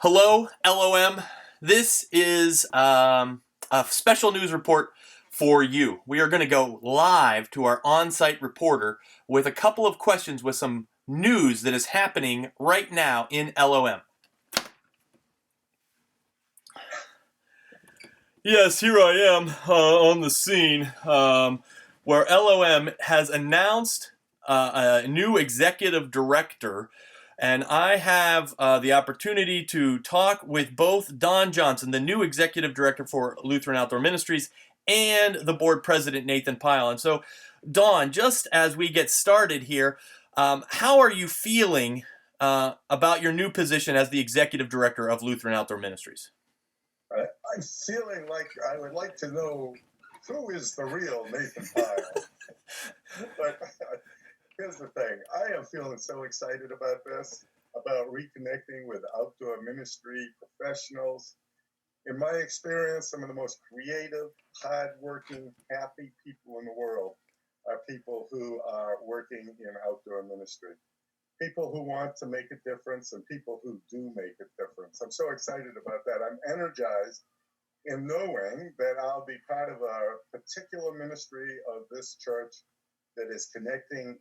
Hello, LOM. This is a special news report for you. We are going to go live to our on-site reporter with a couple of questions with some news that is happening right now in LOM. Yes, here I am on the scene where LOM has announced a new executive director, and I have the opportunity to talk with both Don Johnson, the new executive director for Lutheran Outdoor Ministries, and the board president, Nathan Pyle. And so, Don, just as we get started here, how are you feeling about your new position as the executive director of Lutheran Outdoor Ministries? I'm feeling like I would like to know who is the real Nathan Pyle. But here's the thing. I am feeling so excited about this, about reconnecting with outdoor ministry professionals. In my experience, some of the most creative, hardworking, happy people in the world are people who are working in outdoor ministry. People who want to make a difference and people who do make a difference. I'm so excited about that. I'm energized in knowing that I'll be part of a particular ministry of this church that is connecting,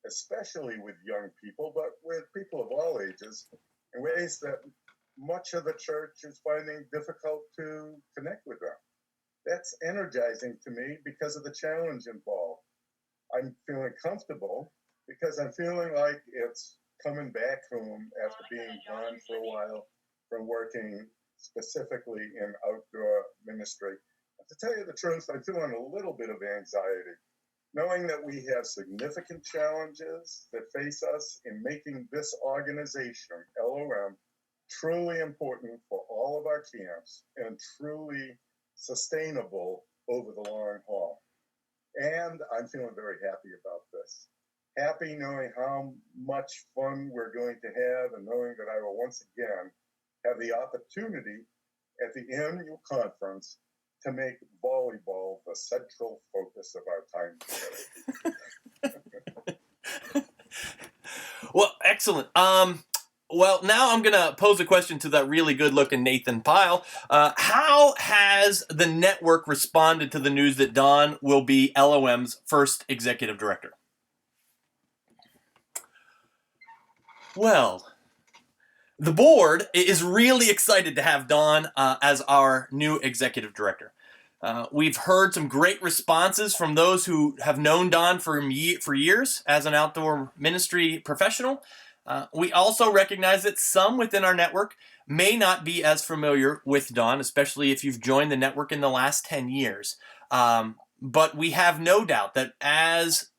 especially with young people, but with people of all ages, in ways that much of the church is finding difficult to connect with them. That's energizing to me because of the challenge involved. I'm feeling comfortable because I'm feeling like it's coming back home after being gone for a while from working specifically in outdoor ministry. To tell you the truth, I'm feeling a little bit of anxiety, knowing that we have significant challenges that face us in making this organization, LOM, truly important for all of our camps and truly sustainable over the long haul. And I'm feeling very happy about this. Happy knowing how much fun we're going to have and knowing that I will once again have the opportunity at the annual conference to make volleyball the central focus of our time together. Well, excellent. Well, now I'm going to pose a question to that really good-looking Nathan Pyle. How has the network responded to the news that Don will be LOM's first executive director? Well, the board is really excited to have Don as our new executive director. We've heard some great responses from those who have known Don for years as an outdoor ministry professional. We also recognize that some within our network may not be as familiar with Don, especially if you've joined the network in the last 10 years. But we have no doubt that as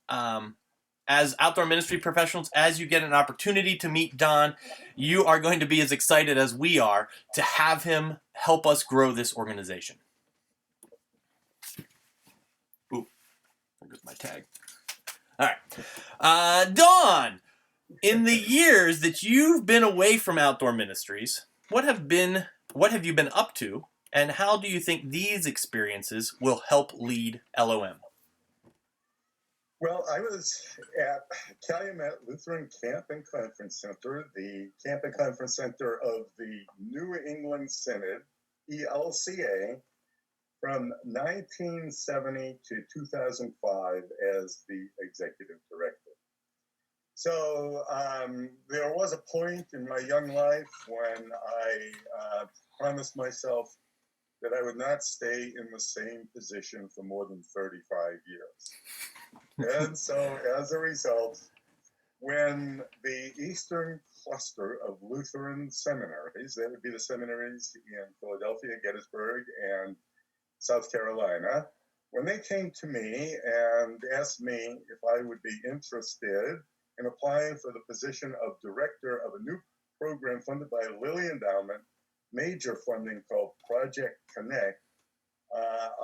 outdoor ministry professionals, as you get an opportunity to meet Don, you are going to be as excited as we are to have him help us grow this organization. Ooh, there goes my tag. All right. Don, in the years that you've been away from outdoor ministries, what have you been up to, and how do you think these experiences will help lead LOM? Well, I was at Calumet Lutheran Camp and Conference Center, the Camp and Conference Center of the New England Synod, ELCA, from 1970 to 2005 as the executive director. So there was a point in my young life when I promised myself that I would not stay in the same position for more than 35 years. And so as a result, when the Eastern cluster of Lutheran seminaries, that would be the seminaries in Philadelphia, Gettysburg, and South Carolina, when they came to me and asked me if I would be interested in applying for the position of director of a new program funded by a Lilly Endowment, major funding called Project Connect,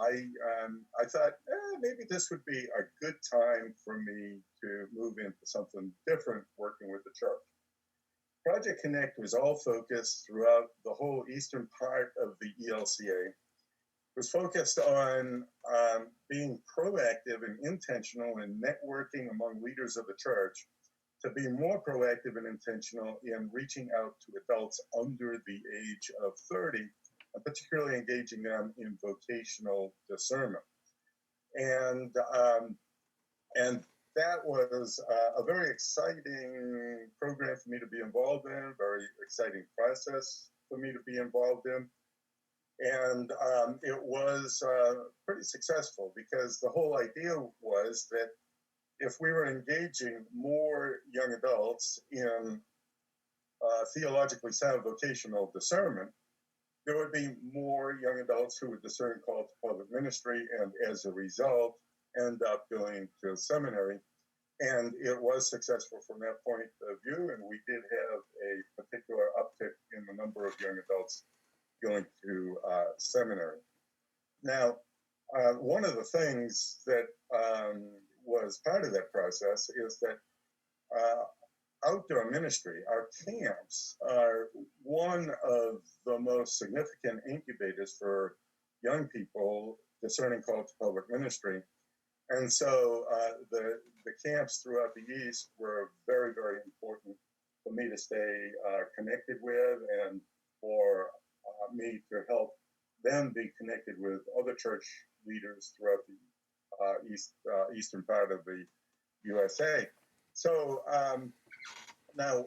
I thought maybe this would be a good time for me to move into something different working with the church. Project Connect was all focused throughout the whole eastern part of the ELCA. It was focused on being proactive and intentional in networking among leaders of the church to be more proactive and intentional in reaching out to adults under the age of 30, and particularly engaging them in vocational discernment. And that was a very exciting program for me to be involved in, very exciting process for me to be involved in. And it was pretty successful because the whole idea was that if we were engaging more young adults in theologically sound vocational discernment, there would be more young adults who would discern call to public ministry and as a result end up going to seminary. And it was successful from that point of view, and we did have a particular uptick in the number of young adults going to seminary. Now, one of the things that was part of that process is that outdoor ministry, our camps, are one of the most significant incubators for young people discerning call to public ministry. And so the camps throughout the East were very, very important for me to stay connected with, and for me to help them be connected with other church leaders throughout the eastern part of the USA. So now,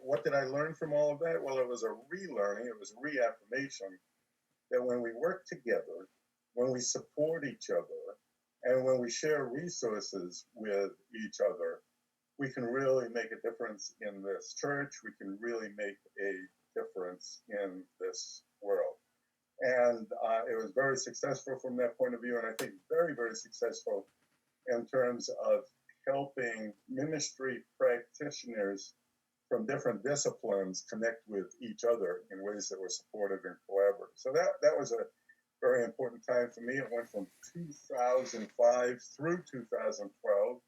what did I learn from all of that? Well, it was a relearning, it was a reaffirmation that when we work together, when we support each other, and when we share resources with each other, we can really make a difference in this church. We can really make a difference in this world. And it was very successful from that point of view, and I think very, very successful in terms of helping ministry practitioners from different disciplines connect with each other in ways that were supportive and collaborative. So that was a very important time for me. It went from 2005 through 2012.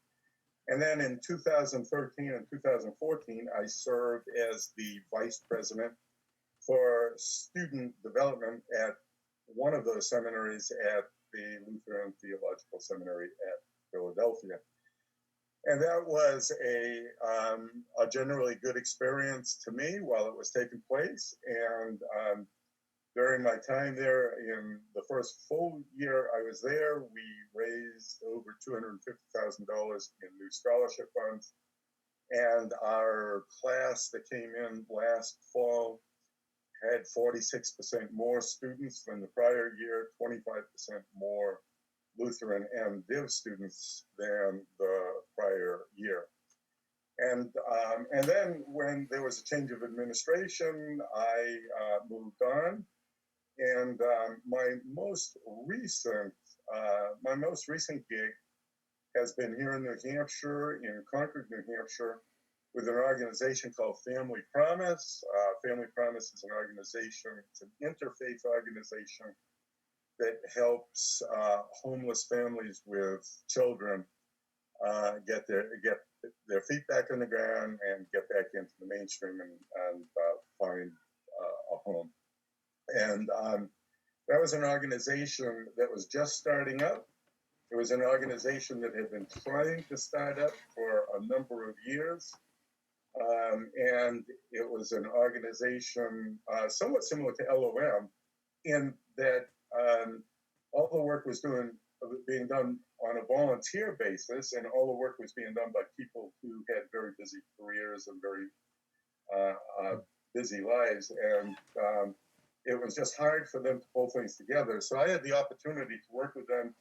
And then in 2013 and 2014, I served as the vice president for student development at one of those seminaries at the Lutheran Theological Seminary at Philadelphia. And that was a generally good experience to me while it was taking place. And during my time there, in the first full year I was there, we raised over $250,000 in new scholarship funds. And our class that came in last fall had 46% more students than the prior year, 25% more Lutheran and Div students than the prior year. And then when there was a change of administration, I moved on. And my most recent gig has been here in New Hampshire, in Concord, New Hampshire, with an organization called Family Promise. Family Promise is an organization, it's an interfaith organization that helps homeless families with children get their feet back on the ground and get back into the mainstream and find a home. And that was an organization that was just starting up. It was an organization that had been trying to start up for a number of years. And it was an organization somewhat similar to LOM in that all the work was being done on a volunteer basis, and all the work was being done by people who had very busy careers and very busy lives. And it was just hard for them to pull things together. So I had the opportunity to work with them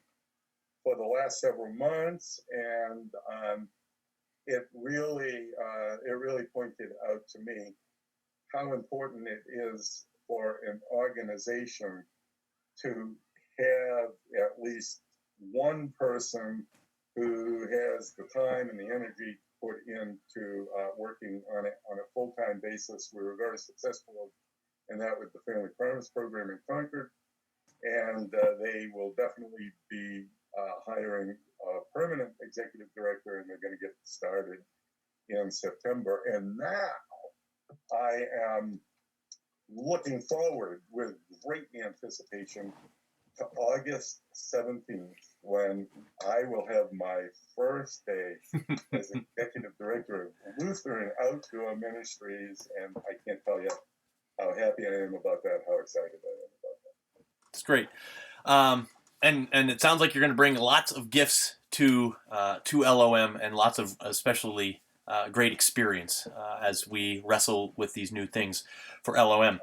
for the last several months, and it really pointed out to me how important it is for an organization to have at least one person who has the time and the energy put into working on it on a full-time basis. We were very successful in that with the Family Promise program in Concord, and they will definitely be hiring a permanent executive director, and they're going to get started in September. And now I am looking forward with great anticipation to August 17th, when I will have my first day as executive director of Lutheran Outdoor Ministries, and I can't tell you how happy I am about that, how excited I am about that. It's great. And it sounds like you're going to bring lots of gifts to LOM and lots of especially great experience as we wrestle with these new things for LOM.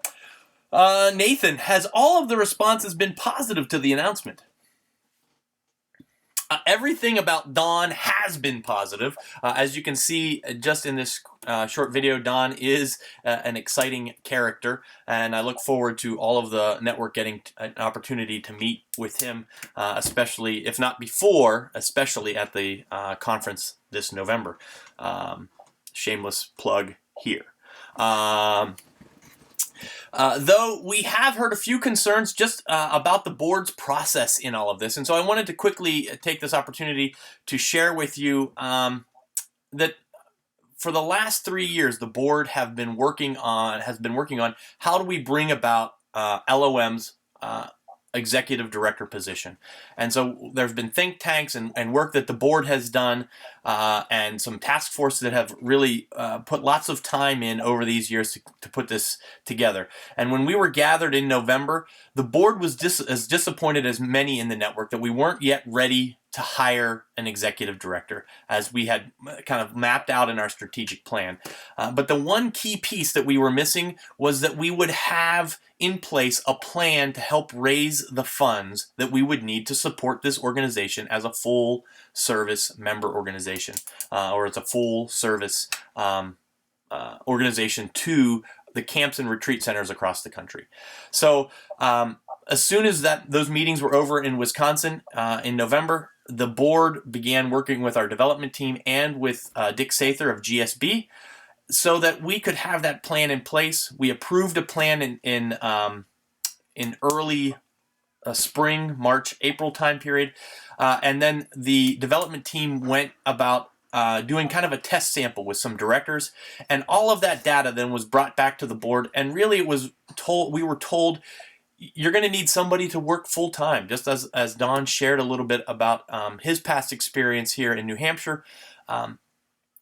Nathan, has all of the responses been positive to the announcement? Everything about Don has been positive. As you can see just in this short video, Don is an exciting character, and I look forward to all of the network getting an opportunity to meet with him, especially, if not before, especially at the conference this November. Shameless plug here. Though we have heard a few concerns just about the board's process in all of this. And so I wanted to quickly take this opportunity to share with you that for the last 3 years, the board has been working on how do we bring about LOM's executive director position. And so there's been think tanks and work that the board has done and some task forces that have really put lots of time in over these years to put this together. And when we were gathered in November, the board was as disappointed as many in the network that we weren't yet ready to hire an executive director as we had kind of mapped out in our strategic plan. But the one key piece that we were missing was that we would have in place a plan to help raise the funds that we would need to support this organization as a full service member organization, or as a full service organization to the camps and retreat centers across the country. So as soon as those meetings were over in Wisconsin in November, the board began working with our development team and with Dick Sather of GSB so that we could have that plan in place. We approved a plan in early spring, March, April time period. And then the development team went about doing kind of a test sample with some directors. And all of that data then was brought back to the board. And really we were told, you're going to need somebody to work full time, just as Don shared a little bit about his past experience here in New Hampshire.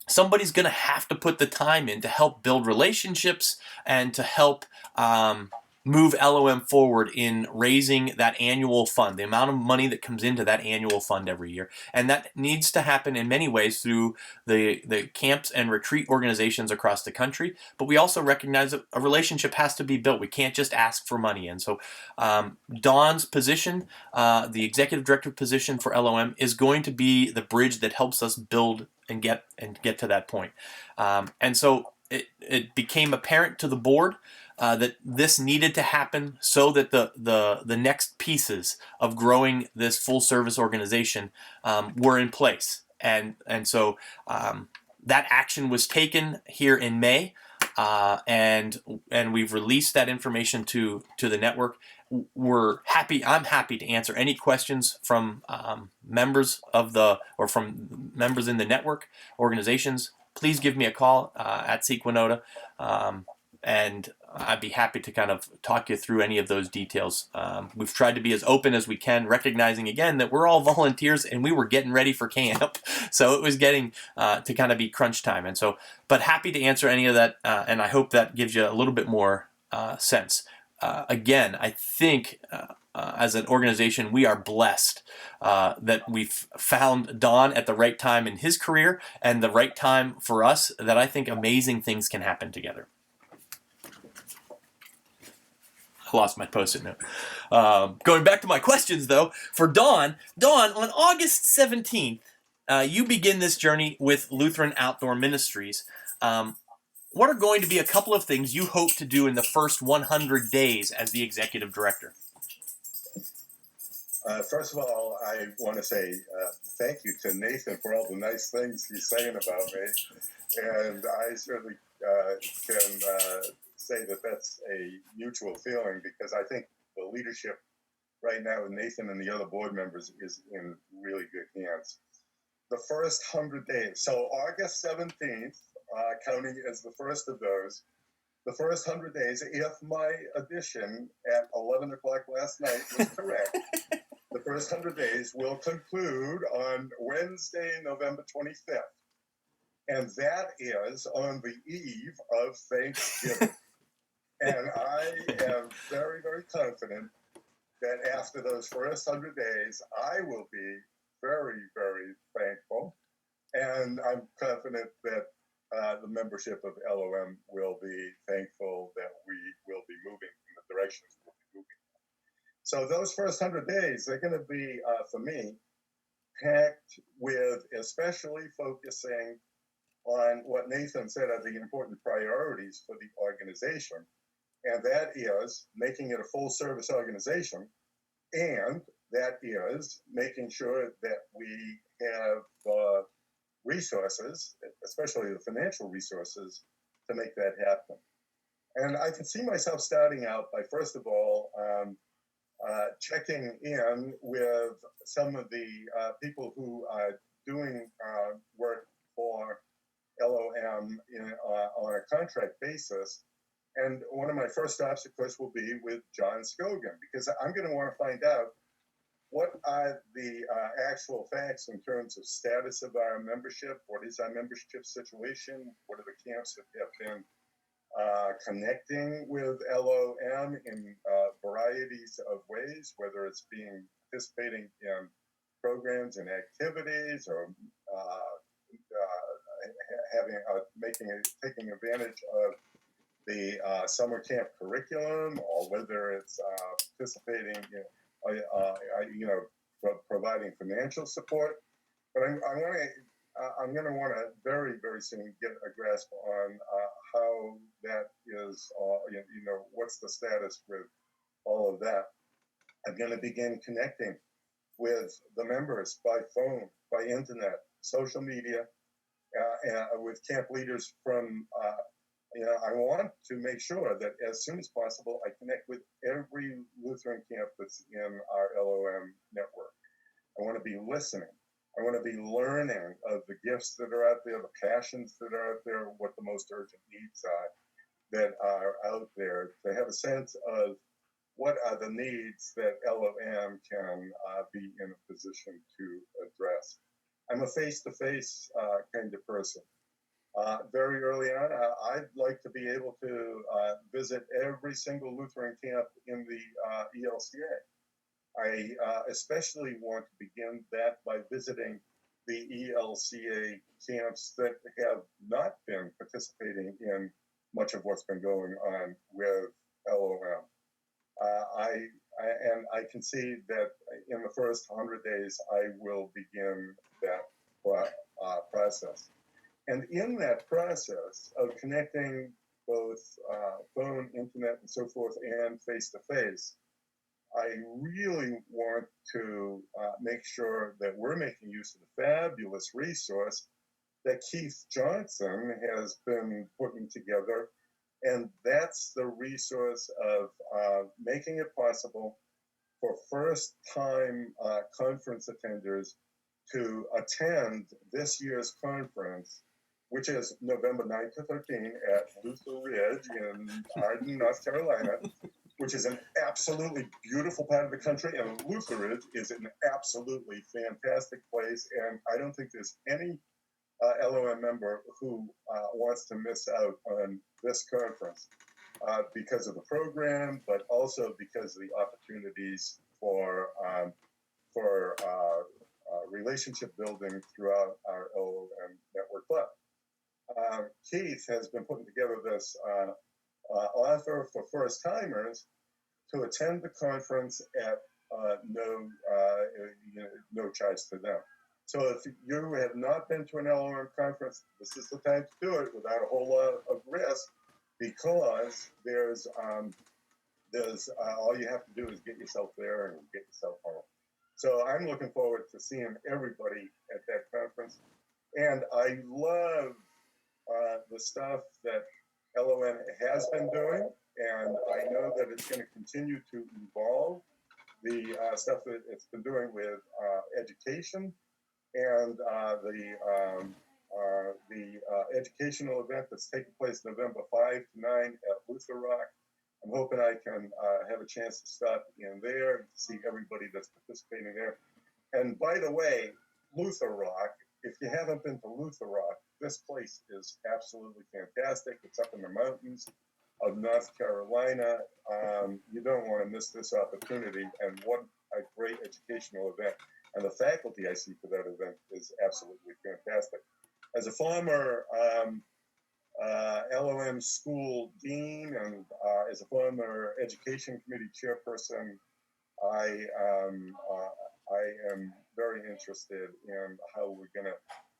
Somebody's going to have to put the time in to help build relationships and to help move LOM forward in raising that annual fund, the amount of money that comes into that annual fund every year. And that needs to happen in many ways through the camps and retreat organizations across the country. But we also recognize that a relationship has to be built. We can't just ask for money. And so Don's position, the executive director position for LOM, is going to be the bridge that helps us build and get to that point. And so it became apparent to the board that this needed to happen so that the next pieces of growing this full service organization were in place. And so that action was taken here in May, and we've released that information to the network. I'm happy to answer any questions from members from members in the network organizations. Please give me a call at Sequinota, and I'd be happy to kind of talk you through any of those details. We've tried to be as open as we can, recognizing again that we're all volunteers and we were getting ready for camp, so it was getting to kind of be crunch time. And so, but happy to answer any of that, and I hope that gives you a little bit more sense. Again, I think as an organization, we are blessed that we've found Don at the right time in his career and the right time for us, that I think amazing things can happen together. I lost my Post-it note. Going back to my questions, though, for Don, on August 17th, you begin this journey with Lutheran Outdoor Ministries. What are going to be a couple of things you hope to do in the first 100 days as the executive director? First of all, I want to say thank you to Nathan for all the nice things he's saying about me. And I certainly can say that that's a mutual feeling, because I think the leadership right now with Nathan and the other board members is in really good hands. The first 100 days, so August 17th, counting as the first of those, the first 100 days, if my addition at 11 o'clock last night was correct, The first 100 days will conclude on Wednesday, November 25th. And that is on the eve of Thanksgiving. And I am very, very confident that after those first 100 days, I will be very, very thankful. And I'm confident that the membership of LOM will be thankful that we will be moving in the directions we'll be moving. So those first 100 days, they're going to be, for me, packed with especially focusing on what Nathan said are the important priorities for the organization. And that is making it a full service organization. And that is making sure that we have resources, especially the financial resources, to make that happen. And I can see myself starting out by, first of all, checking in with some of the people who are doing work for LOM on a contract basis. And one of my first stops, of course, will be with John Scogan, because I'm going to want to find out what are the actual facts in terms of status of our membership, what is our membership situation, what are the camps that have been connecting with LOM in varieties of ways, whether it's participating in programs and activities or taking advantage of the summer camp curriculum, or whether it's participating in, providing financial support. But I'm going to want to very, very soon get a grasp on how that is, what's the status with all of that. I'm going to begin connecting with the members by phone, by internet, social media, with camp leaders from, I want to make sure that as soon as possible, I connect with every Lutheran camp that's in our LOM network. I want to be listening. I want to be learning of the gifts that are out there, the passions that are out there, what the most urgent needs are that are out there, to have a sense of what are the needs that LOM can be in a position to address. I'm a face-to-face kind of person. Very early on, I'd like to be able to visit every single Lutheran camp in the ELCA. I especially want to begin that by visiting the ELCA camps that have not been participating in much of what's been going on with LOM. I can see that in the first 100 days, I will begin that process. And in that process of connecting both phone, internet, and so forth, and face-to-face, I really want to make sure that we're making use of the fabulous resource that Keith Johnson has been putting together. And that's the resource of making it possible for first-time conference attenders to attend this year's conference, which is November 9th to 13th at Luther Ridge in Arden, North Carolina, which is an absolutely beautiful part of the country. And Luther Ridge is an absolutely fantastic place. And I don't think there's any LOM member who wants to miss out on this conference because of the program, but also because of the opportunities for relationship building throughout our LOM network. But Keith has been putting together this offer for first timers to attend the conference at no charge to them. So if you have not been to an LOM conference, this is the time to do it without a whole lot of risk, because there's all you have to do is get yourself there and get yourself home. So I'm looking forward to seeing everybody at that conference. And I love the stuff that LOM has been doing, and I know that it's going to continue to evolve. The stuff that it's been doing with education, and the educational event that's taking place November 5 to 9 at Luther Rock. I'm hoping I can have a chance to stop in there and see everybody that's participating there. And by the way, Luther Rock, if you haven't been to Luther Rock, this place is absolutely fantastic. It's up in the mountains of North Carolina. You don't want to miss this opportunity. And what a great educational event. And the faculty I see for that event is absolutely fantastic. As a former LOM school dean and as a former education committee chairperson, I am very interested in how we're going to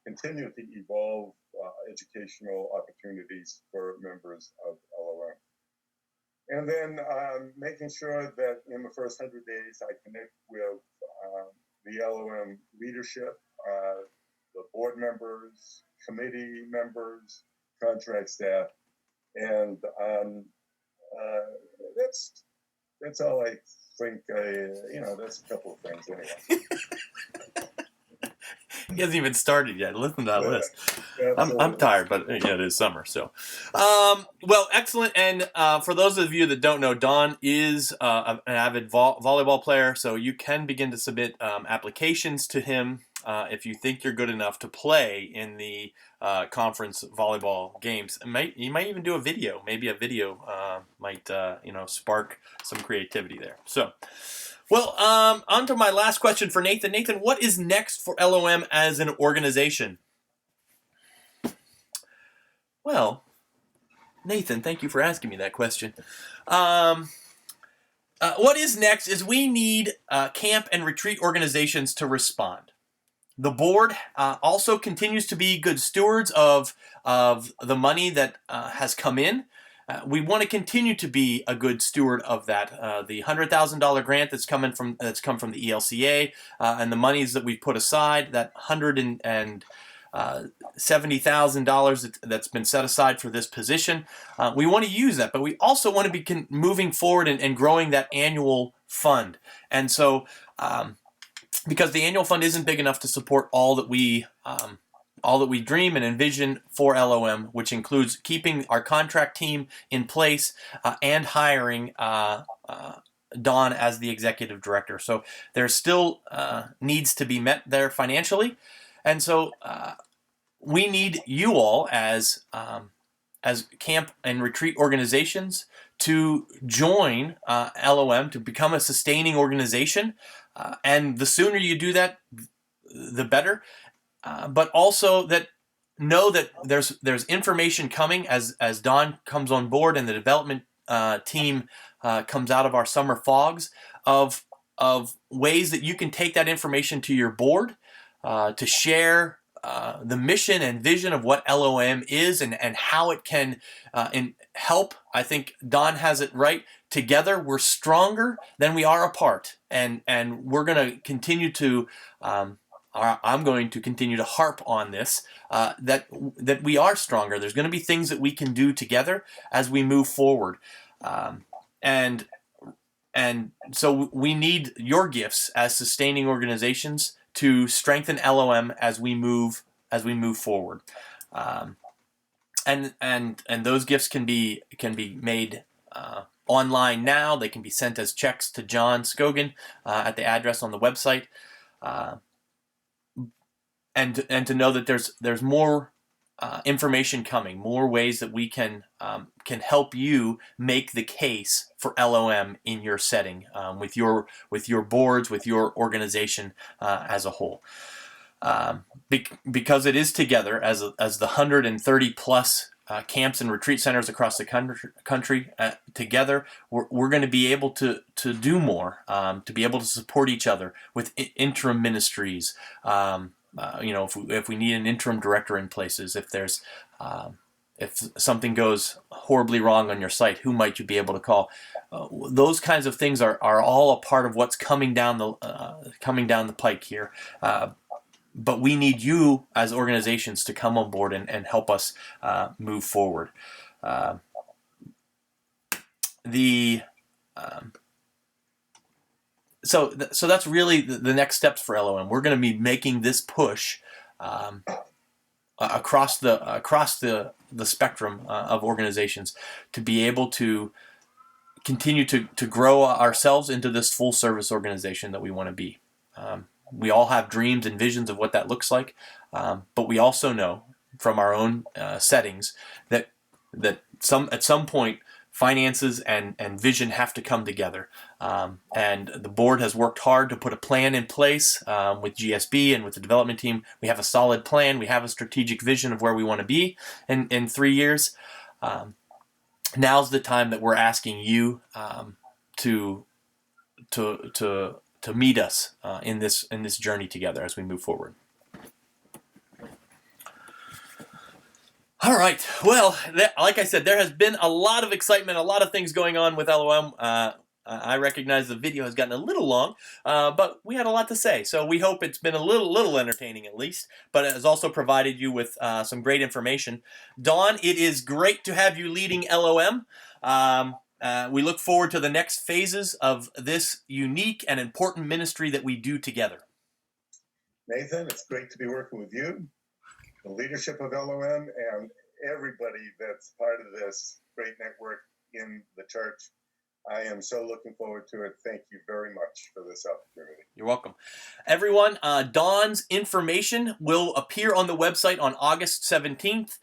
continue to evolve educational opportunities for members of LOM. And then making sure that in the first 100 days, I connect with the LOM leadership, the board members, committee members, contract staff, and that's all I think. That's a couple of things anyway. He hasn't even started yet. Listen to that list. I'm Absolutely. tired, but yeah, it is summer, so. Well, excellent. And for those of you that don't know, Don is an avid volleyball player, so you can begin to submit applications to him if you think you're good enough to play in the conference volleyball games. You might even do a video. Maybe a video might spark some creativity there. So. Well, on to my last question for Nathan. Nathan, what is next for LOM as an organization? Well, Nathan, thank you for asking me that question. What is next is we need camp and retreat organizations to respond. The board also continues to be good stewards of the money that has come in. We want to continue to be a good steward of that. The $100,000 grant that's come from the ELCA and the monies that we put aside, that $170,000 that's been set aside for this position, we want to use that. But we also want to be moving forward and growing that annual fund. And so, because the annual fund isn't big enough to support all that we dream and envision for LOM, which includes keeping our contract team in place and hiring Don as the executive director. So there still needs to be met there financially. And so we need you all as camp and retreat organizations to join LOM to become a sustaining organization. And the sooner you do that, the better. But also know that there's information coming as Don comes on board and the development team comes out of our summer fogs of ways that you can take that information to your board to share the mission and vision of what LOM is and how it can help. I think Don has it right. Together, we're stronger than we are apart, and we're going to continue to. I'm going to continue to harp on this, that we are stronger. There's going to be things that we can do together as we move forward. And so we need your gifts as sustaining organizations to strengthen LOM as we move forward. And those gifts can be made online now. They can be sent as checks to John Scogan at the address on the website. And to know that there's more information coming, more ways that we can help you make the case for LOM in your setting, with your boards, with your organization as a whole, because it is together as the 130 plus camps and retreat centers across the country together. We're going to be able to do more, to be able to support each other with interim ministries. If we need an interim director in places, if there's if something goes horribly wrong on your site, who might you be able to call? Those kinds of things are all a part of what's coming down the pike here. But we need you as organizations to come on board and help us move forward. So that's really the next steps for LOM. We're going to be making this push across the spectrum of organizations to be able to continue to grow ourselves into this full service organization that we want to be. We all have dreams and visions of what that looks like, but we also know from our own settings that at some point finances and vision have to come together. And the board has worked hard to put a plan in place with GSB and with the development team. We have a solid plan. We have a strategic vision of where we want to be in 3 years. Now's the time that we're asking you to meet us in this journey together as we move forward. All right. Well, like I said, there has been a lot of excitement, a lot of things going on with LOM. I recognize the video has gotten a little long, but we had a lot to say. So we hope it's been a little entertaining at least, but it has also provided you with some great information. Dawn, it is great to have you leading LOM. We look forward to the next phases of this unique and important ministry that we do together. Nathan, it's great to be working with you, the leadership of LOM, and everybody that's part of this great network in the church. I am so looking forward to it. Thank you very much for this opportunity. You're welcome. Everyone, Don's information will appear on the website on August 17th.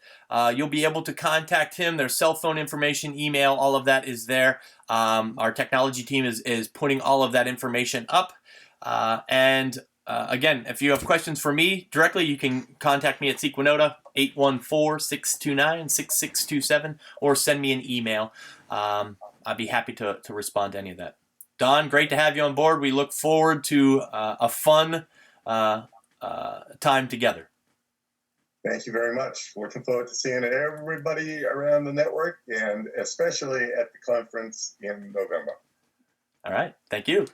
You'll be able to contact him. There's cell phone information, email, all of that is there. Our technology team is putting all of that information up. Again, if you have questions for me directly, you can contact me at Sequinota, 814-629-6627, or send me an email. I'd be happy to respond to any of that. Don, great to have you on board. We look forward to a fun time together. Thank you very much. Looking forward to seeing everybody around the network, and especially at the conference in November. All right. Thank you.